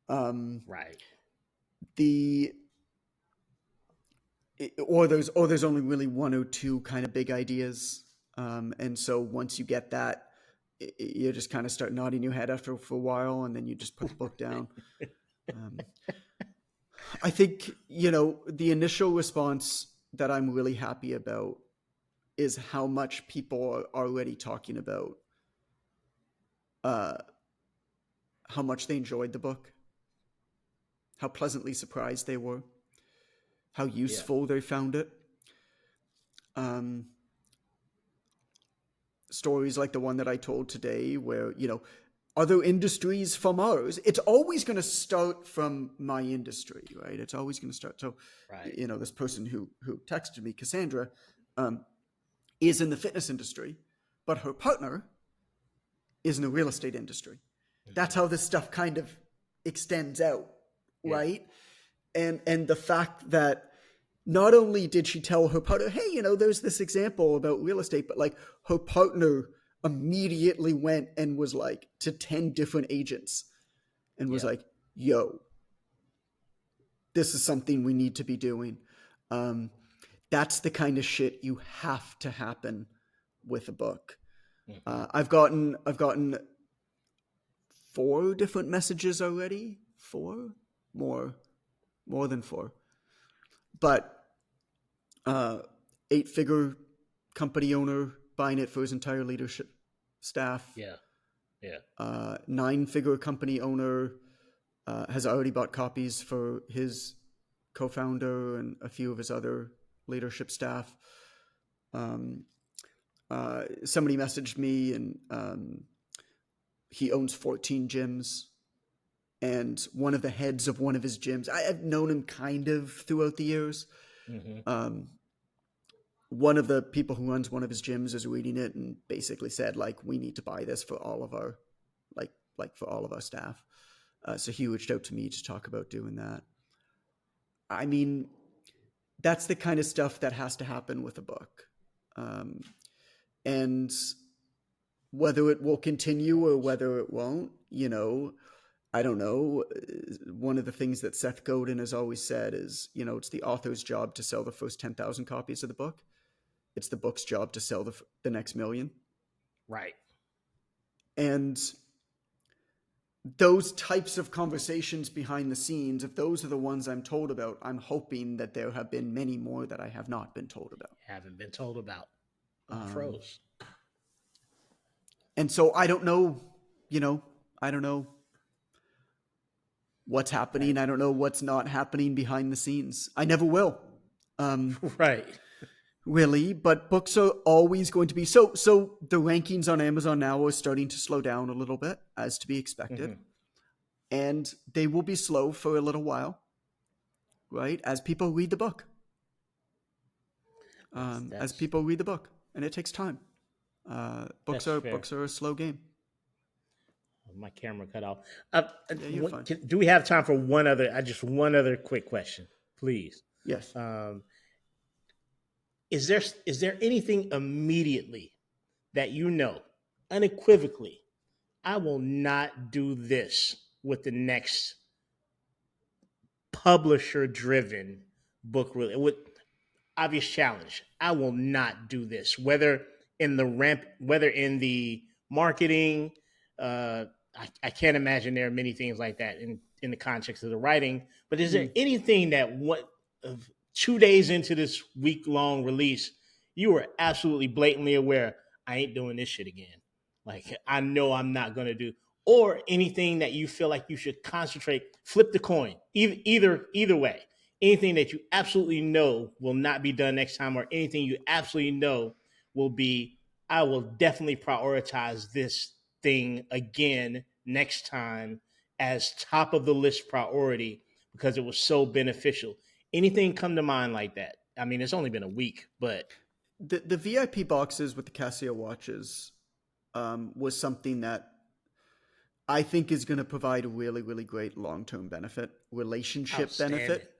Right. Or there's only really one or two kind of big ideas, and so once you get that, you just kind of start nodding your head for a while, and then you just put the book down. I think the initial response that I'm really happy about is how much people are already talking about how much they enjoyed the book, how pleasantly surprised they were, how useful they found it. Stories like the one that I told today where, other industries from ours, it's always going to start from my industry, right? It's always going to start. So, right. This person who texted me, Cassandra, is in the fitness industry, but her partner is in the real estate industry. That's how this stuff kind of extends out, right? And the fact that not only did she tell her partner, hey, there's this example about real estate, but like her partner immediately went and was like to 10 different agents and was like, yo, this is something we need to be doing. That's the kind of shit you have to happen with a book. I've gotten 4 different messages already. 4? More than 4. But 8-figure company owner buying it for his entire leadership staff. 9-figure company owner has already bought copies for his co-founder and a few of his other leadership staff. Somebody messaged me, and he owns 14 gyms. And one of the heads of one of his gyms, I've known him kind of throughout the years. One of the people who runs one of his gyms is reading it and basically said, like, we need to buy this for all of our, for all of our staff. So he reached out to me to talk about doing that. I mean, that's the kind of stuff that has to happen with a book. And whether it will continue or whether it won't, I don't know. One of the things that Seth Godin has always said is, it's the author's job to sell the first 10,000 copies of the book. It's the book's job to sell the next million. Right. And those types of conversations behind the scenes, if those are the ones I'm told about, I'm hoping that there have been many more that I have not been told about. Haven't been told about. Froze. And so I don't know, what's happening. Right. I don't know what's not happening behind the scenes. I never will. Right. Really, but books are always going to be so the rankings on Amazon now are starting to slow down a little bit, as to be expected. And they will be slow for a little while, right? As people read the book. As people read the book, and it takes time. Books are a slow game. My camera cut off. Yeah, you're fine. Do we have time for one other? Just one other quick question, please. Yes. Um, is there anything immediately that you know unequivocally? I will not do this with the next publisher-driven book. Really, with obvious challenge. I will not do this. Whether in the marketing, I can't imagine there are many things like that in the context of the writing. But is there Mm. anything that 2 days into this week long release, you were absolutely blatantly aware I ain't doing this shit again? Like I know I'm not gonna do, or anything that you feel like you should concentrate, flip the coin, either way, anything that you absolutely know will not be done next time, or anything you absolutely know will be, I will definitely prioritize this thing again next time as top of the list priority because it was so beneficial. Anything come to mind like that? I mean, it's only been a week, but The VIP boxes with the Casio watches was something that I think is going to provide a really, really great long term benefit, relationship outstanding, benefit,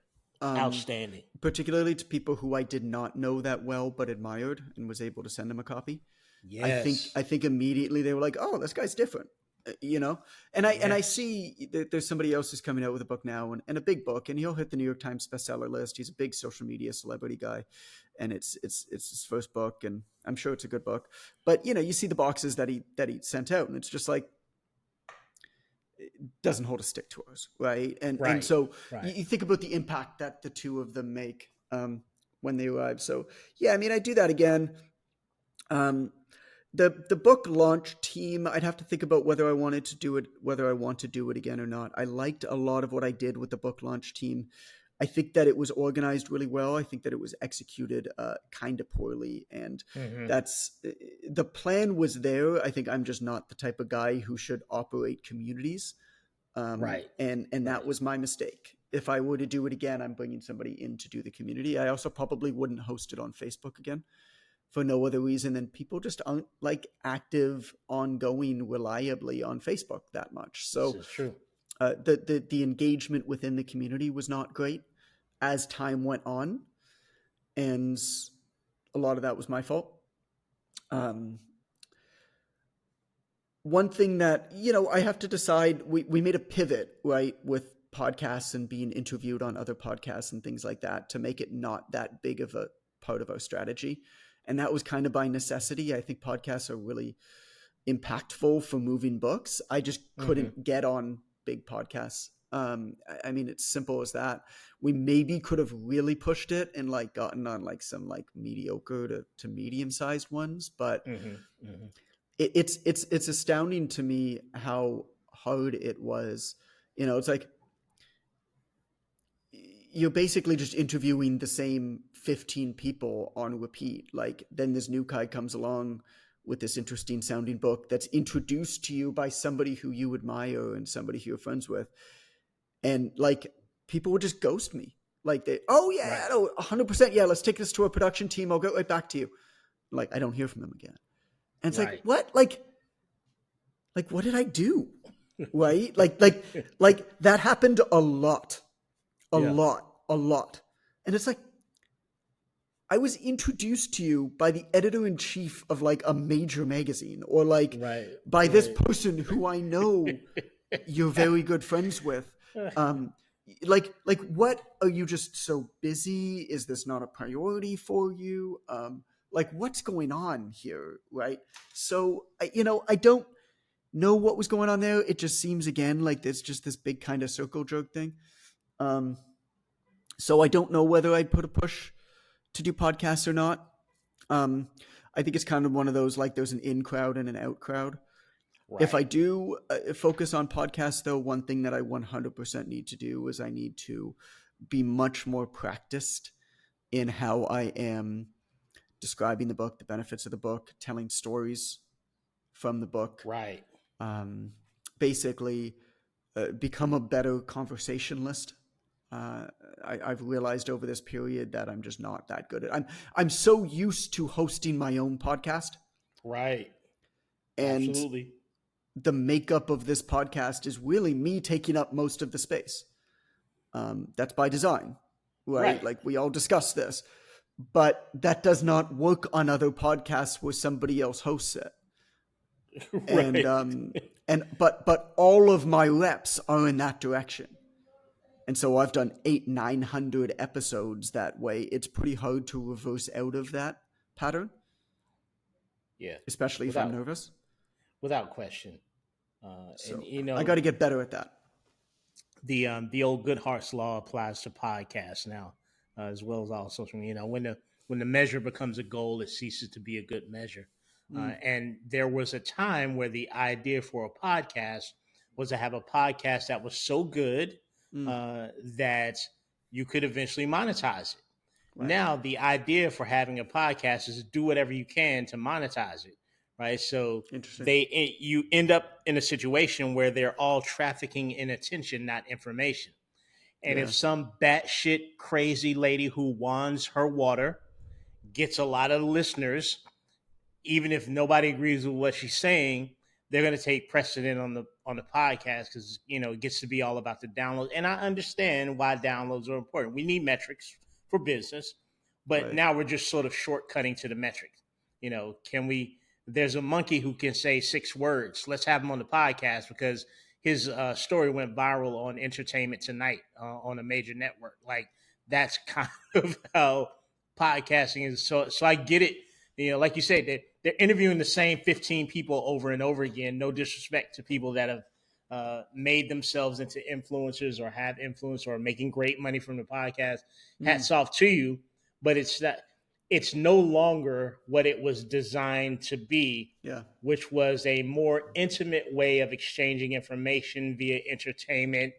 um, outstanding. particularly to people who I did not know that well but admired and was able to send them a copy. Yes, I think immediately they were like, "Oh, this guy's different," you know. And I yes, see that there's somebody else who's coming out with a book now and a big book, and he'll hit the New York Times bestseller list. He's a big social media celebrity guy, and it's his first book, and I'm sure it's a good book. But you see the boxes that he sent out, and it's just like doesn't hold a stick to us, right? And right, so right, you think about the impact that the two of them make when they arrive. So yeah, I mean, I do that again. Um, the book launch team, I'd have to think about whether I wanted to do it, whether I want to do it again or not. I liked a lot of what I did with the book launch team. I think that it was organized really well. I think that it was executed kind of poorly, and mm-hmm. that's the plan was there. I think I'm just not the type of guy who should operate communities, Right, and that right. was my mistake. If I were to do it again, I'm bringing somebody in to do the community. I also probably wouldn't host it on Facebook again for no other reason than people just aren't like active, ongoing, reliably on Facebook that much. This So is true. the engagement within the community was not great as time went on, and a lot of that was my fault. Um, One thing that I have to decide, we made a pivot, right, with podcasts and being interviewed on other podcasts and things like that to make it not that big of a part of our strategy, and that was kind of by necessity. I think podcasts are really impactful for moving books. I just Mm-hmm. couldn't get on big podcasts. I mean, it's simple as that. We maybe could have really pushed it and like gotten on like some like mediocre to medium sized ones, but Mm-hmm. Mm-hmm. it's astounding to me how hard it was. It's like you're basically just interviewing the same 15 people on repeat. Like then this new guy comes along with this interesting sounding book that's introduced to you by somebody who you admire and somebody who you're friends with, and like people would just ghost me. Like oh yeah, Right, no, 100%, yeah, let's take this to a production team, I'll get right back to you. Like I don't hear from them again, and it's like right. what, like what did I do, right? Like that happened a lot, a Yeah. lot, a lot. And it's like I was introduced to you by the editor in chief of like a major magazine, or like Right, by this right. person who I know you're very good friends with. Um, like what, are you just so busy? Is this not a priority for you? Like what's going on here, right? So I don't know what was going on there. It just seems again like there's just this big kind of circle jerk thing. Um, so I don't know whether I'd put a push to do podcasts or not. Um, I think it's kind of one of those like there's an in crowd and an out crowd. If I Right, do focus on podcasts, though, one thing that I 100% need to do is I need to be much more practiced in how I am describing the book, the benefits of the book, telling stories from the book. right. Um, Basically, become a better conversationalist. Uh, I've realized over this period that I'm just not that good at. I'm so used to hosting my own podcast, Right. and Absolutely. the makeup of this podcast is really me taking up most of the space. That's by design, right? Right. Like we all discuss this, but that does not work on other podcasts where somebody else hosts it. And Right. but all of my reps are in that direction. And so I've done 900 episodes that way. It's pretty hard to reverse out of that pattern, Yeah. especially if I'm Without nervous. without question. And So I got to get better at that. the old Goodhart's law applies to podcasts now, as well as all social media. When the measure becomes a goal, it ceases to be a good measure. And there was a time where the idea for a podcast was to have a podcast that was so good Mm. that you could eventually monetize it. Right. Now, the idea for having a podcast is to do whatever you can to monetize it, right? So Interesting. you end up in a situation where they're all trafficking in attention, not information. And Yeah. if some batshit crazy lady who wands her water gets a lot of listeners, even if nobody agrees with what she's saying, they're going to take precedent on the podcast because it gets to be all about the download. And I understand why downloads are important. We need metrics for business, but Right. now we're just sort of shortcutting to the metrics. Can we? There's a monkey who can say 6 words. Let's have him on the podcast because his story went viral on Entertainment Tonight on a major network. Like that's kind of how podcasting is. So I get it. Like you said, they're interviewing the same 15 people over and over again. No disrespect to people that have made themselves into influencers or have influence or making great money from the podcast. Hats off to you, but it's no longer what it was designed to be, Yeah. which was a more intimate way of exchanging information via entertainment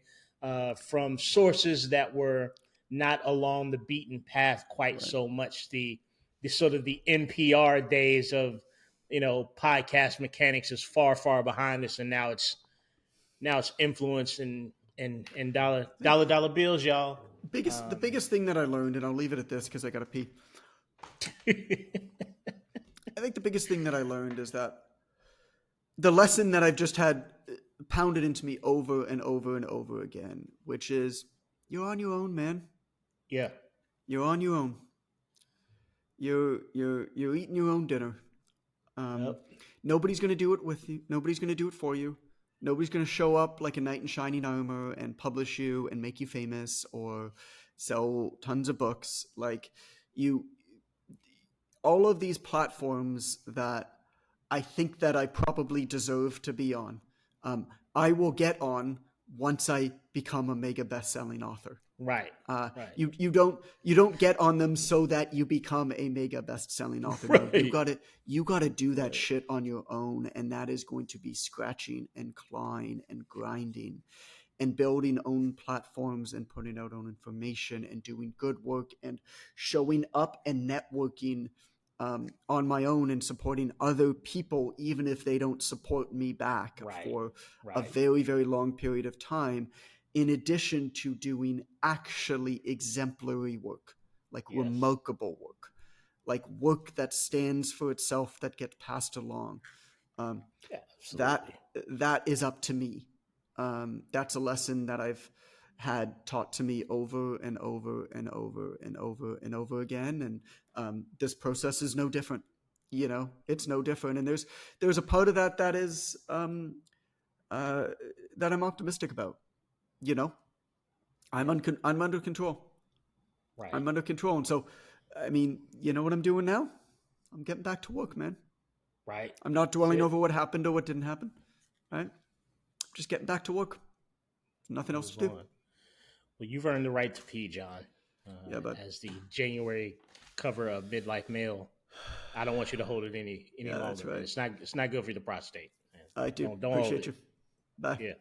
from sources that were not along the beaten path quite Right. so much. The sort of the NPR days of podcast mechanics is far behind us, and now it's influence and dollar bills, y'all. The biggest thing that I learned, and I'll leave it at this because I got to pee. I think the biggest thing that I learned is that the lesson that I've just had pounded into me over and over and over again, which is you're on your own, man. Yeah. You're on your own. You're eating your own dinner. Yep. Nobody's going to do it with you. Nobody's going to do it for you. Nobody's going to show up like a knight in shining armor and publish you and make you famous or sell tons of books. Like all of these platforms that I think that I probably deserve to be on, I will get on once I become a mega best-selling author. Right. Right. You don't get on them so that you become a mega best-selling author. Right. No, you gotta do that shit on your own, and that is going to be scratching and clawing and grinding and building own platforms and putting out own information and doing good work and showing up and networking on my own and supporting other people, even if they don't support me back for a very, very long period of time, in addition to doing actually exemplary work, like remarkable work, like work that stands for itself, that gets passed along. That is up to me. That's a lesson that I've had taught to me over and over and over and over and over again. And this process is no different. It's no different. And there's a part of that is that I'm optimistic about. I'm under control. Right. I'm under control. And so, I mean, you know what I'm doing now? I'm getting back to work, man. Right. I'm not dwelling over what happened or what didn't happen. Right. Just getting back to work. Nothing else to do. Well, you've earned the right to pee, John. But as the January cover of Midlife Mail, I don't want you to hold it any longer. That's right. It's not good for the prostate. I do. Don't Appreciate you. Bye. Yeah.